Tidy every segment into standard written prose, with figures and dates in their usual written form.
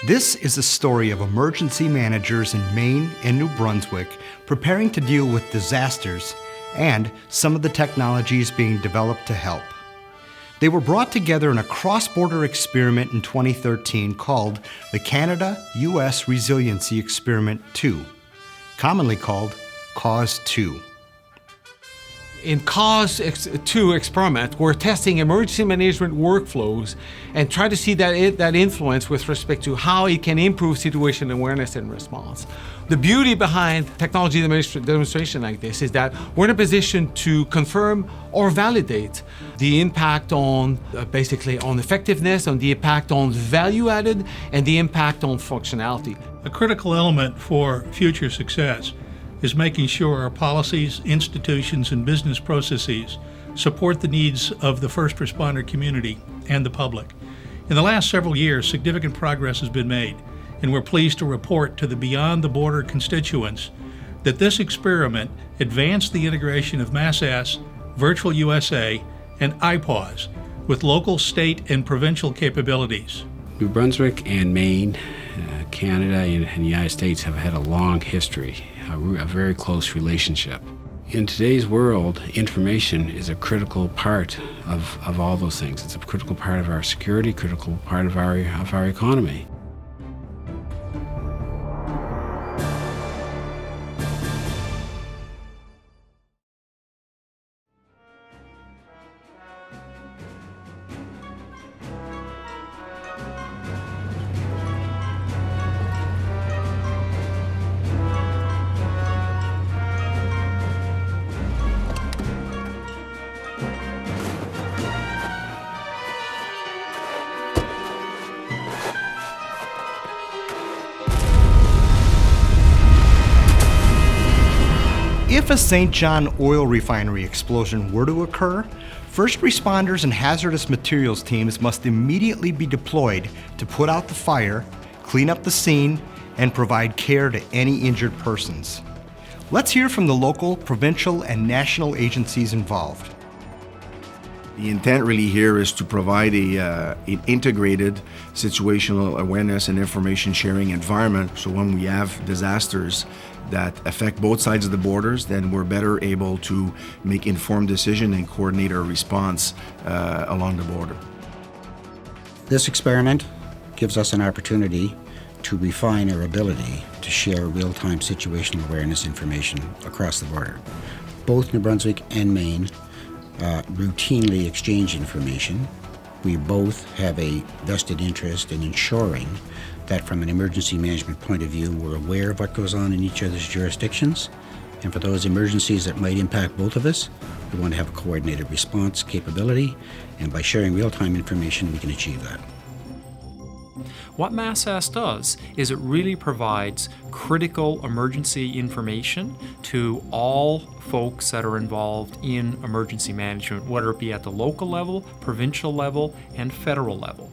This is a story of emergency managers in Maine and New Brunswick preparing to deal with disasters and some of the technologies being developed to help. They were brought together in a cross-border experiment in 2013 called the Canada-US Resiliency Experiment 2, commonly called CAUSE 2. In CAUSE 2 experiment, we're testing emergency management workflows and try to see that influence with respect to how it can improve situation awareness and response. The beauty behind technology demonstration like this is that we're in a position to confirm or validate the impact on basically on effectiveness, on the impact on value added, and the impact on functionality. A critical element for future success is making sure our policies, institutions, and business processes support the needs of the first responder community and the public. In the last several years, significant progress has been made, and we're pleased to report to the Beyond the Border constituents that this experiment advanced the integration of MassS, Virtual USA, and IPAWS with local, state, and provincial capabilities. New Brunswick and Maine, Canada, and the United States have had a long history, a very close relationship. In today's world, information is a critical part of all those things. It's a critical part of our security, critical part of our economy. If a St. John oil refinery explosion were to occur, first responders and hazardous materials teams must immediately be deployed to put out the fire, clean up the scene, and provide care to any injured persons. Let's hear from the local, provincial, and national agencies involved. The intent really here is to provide an integrated situational awareness and information sharing environment, so when we have disasters that affect both sides of the borders, then we're better able to make informed decisions and coordinate our response along the border. This experiment gives us an opportunity to refine our ability to share real-time situational awareness information across the border. Both New Brunswick and Maine routinely exchange information. We both have a vested interest in ensuring that from an emergency management point of view, we're aware of what goes on in each other's jurisdictions. And for those emergencies that might impact both of us, we want to have a coordinated response capability. And by sharing real-time information, we can achieve that. What MassS does is it really provides critical emergency information to all folks that are involved in emergency management, whether it be at the local level, provincial level, and federal level.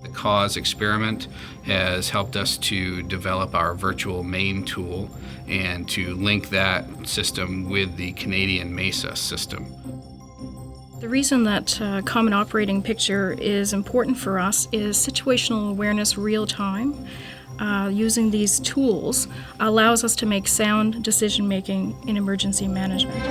The CAUSE experiment has helped us to develop our virtual Maine tool and to link that system with the Canadian MESA system. The reason that Common Operating Picture is important for us is situational awareness real time. Using these tools allows us to make sound decision making in emergency management.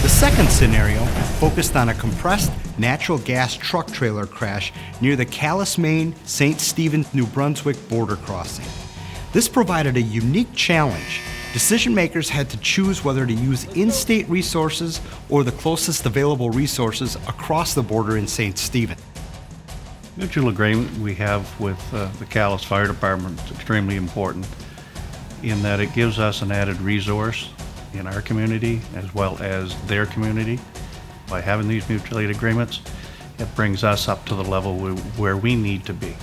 The second scenario focused on a compressed natural gas truck trailer crash near the Calais, Maine, St. Stephen, New Brunswick border crossing. This provided a unique challenge. Decision makers had to choose whether to use in-state resources or the closest available resources across the border in St. Stephen. Mutual agreement we have with the Calais Fire Department is extremely important in that it gives us an added resource in our community as well as their community. By having these mutual aid agreements, it brings us up to the level where we need to be.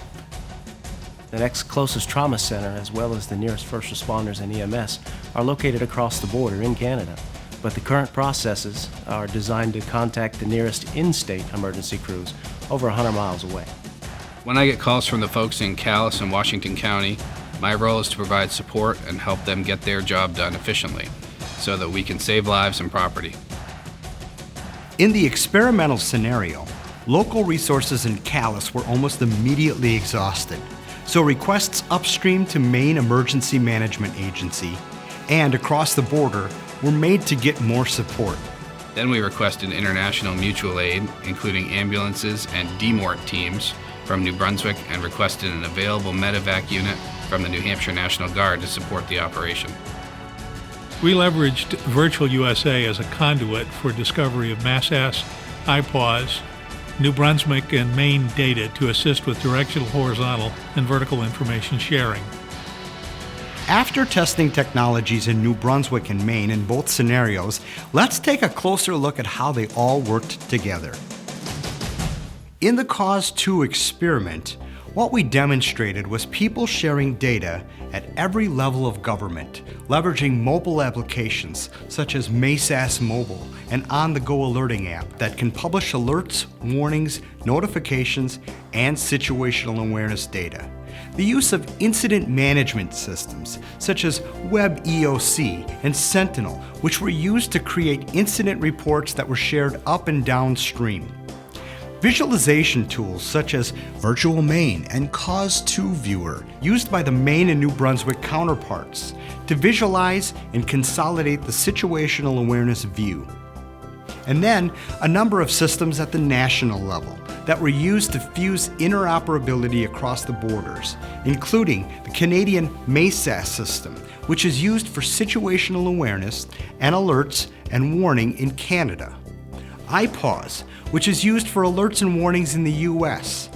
The next closest trauma center, as well as the nearest first responders and EMS, are located across the border in Canada. but the current processes are designed to contact the nearest in-state emergency crews over 100 miles away. When I get calls from the folks in Calais and Washington County, my role is to provide support and help them get their job done efficiently so that we can save lives and property. In the experimental scenario, local resources in Calais were almost immediately exhausted, so requests upstream to Maine Emergency Management Agency and across the border were made to get more support. Then we requested international mutual aid, including ambulances and DMORT teams from New Brunswick, and requested an available medevac unit from the New Hampshire National Guard to support the operation. We leveraged Virtual USA as a conduit for discovery of MassAS, IPAWS, New Brunswick, and Maine data to assist with directional, horizontal, and vertical information sharing. After testing technologies in New Brunswick and Maine in both scenarios, let's take a closer look at how they all worked together. In the Cause 2 experiment, what we demonstrated was people sharing data at every level of government, leveraging mobile applications such as MassAS Mobile, an on-the-go alerting app that can publish alerts, warnings, notifications, and situational awareness data. The use of incident management systems such as Web EOC and Sentinel, which were used to create incident reports that were shared up and downstream. Visualization tools such as Virtual Maine and Cause 2 Viewer, used by the Maine and New Brunswick counterparts to visualize and consolidate the situational awareness view. And then a number of systems at the national level that were used to fuse interoperability across the borders, including the Canadian MassAS system, which is used for situational awareness and alerts and warning in Canada. IPAWS, which is used for alerts and warnings in the US.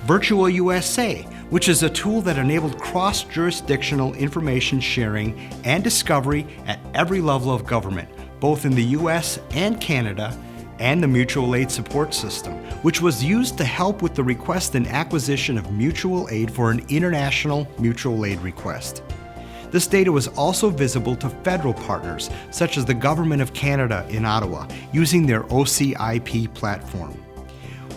Virtual USA, which is a tool that enabled cross-jurisdictional information sharing and discovery at every level of government, both in the US and Canada, and the Mutual Aid Support System, which was used to help with the request and acquisition of mutual aid for an international mutual aid request. This data was also visible to federal partners, such as the Government of Canada in Ottawa, using their OCIP platform.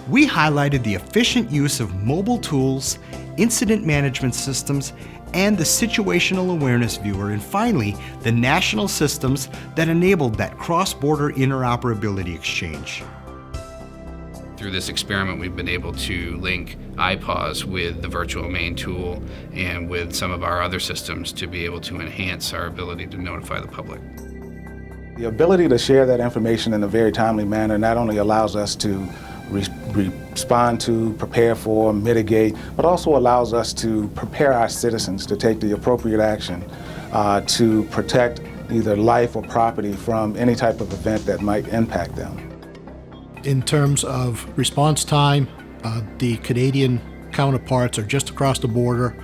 We highlighted the efficient use of mobile tools, incident management systems, and the situational awareness viewer, and finally, the national systems that enabled that cross-border interoperability exchange. Through this experiment, we've been able to link IPAWS with the Virtual Maine tool and with some of our other systems to be able to enhance our ability to notify the public. The ability to share that information in a very timely manner not only allows us to respond to, prepare for, mitigate, but also allows us to prepare our citizens to take the appropriate action to protect either life or property from any type of event that might impact them. In terms of response time, the Canadian counterparts are just across the border,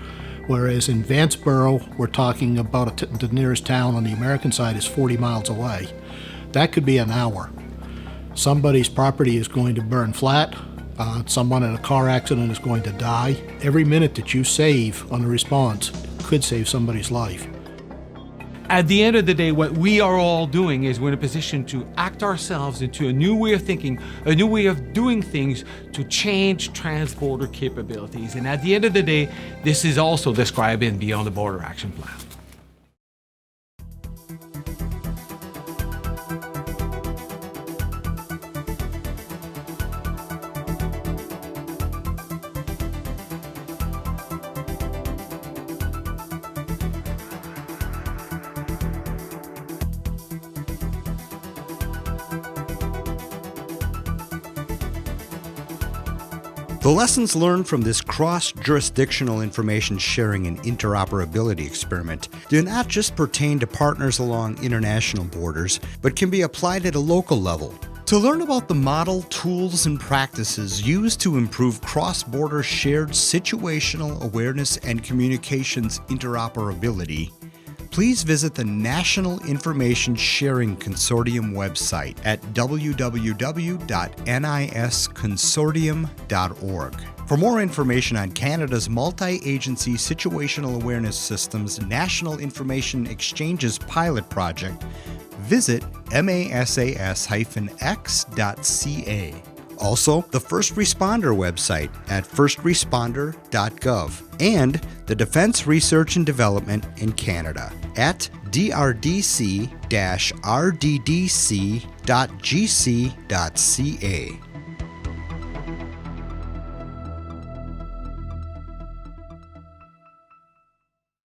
whereas in Vanceboro, we're talking about the nearest town on the American side is 40 miles away. That could be an hour. Somebody's property is going to burn flat. Someone in a car accident is going to die. Every minute that you save on a response could save somebody's life. At the end of the day, what we are all doing is we're in a position to act ourselves into a new way of thinking, a new way of doing things to change trans-border capabilities. And at the end of the day, this is also described in Beyond the Border Action Plan. The lessons learned from this cross-jurisdictional information sharing and interoperability experiment do not just pertain to partners along international borders, but can be applied at a local level. To learn about the model, tools, and practices used to improve cross-border shared situational awareness and communications interoperability, please visit the National Information Sharing Consortium website at www.nisconsortium.org. For more information on Canada's multi-agency situational awareness systems National Information Exchanges pilot project, visit masas-x.ca. Also, the First Responder website at firstresponder.gov and the Defense Research and Development in Canada at drdc-rddc.gc.ca.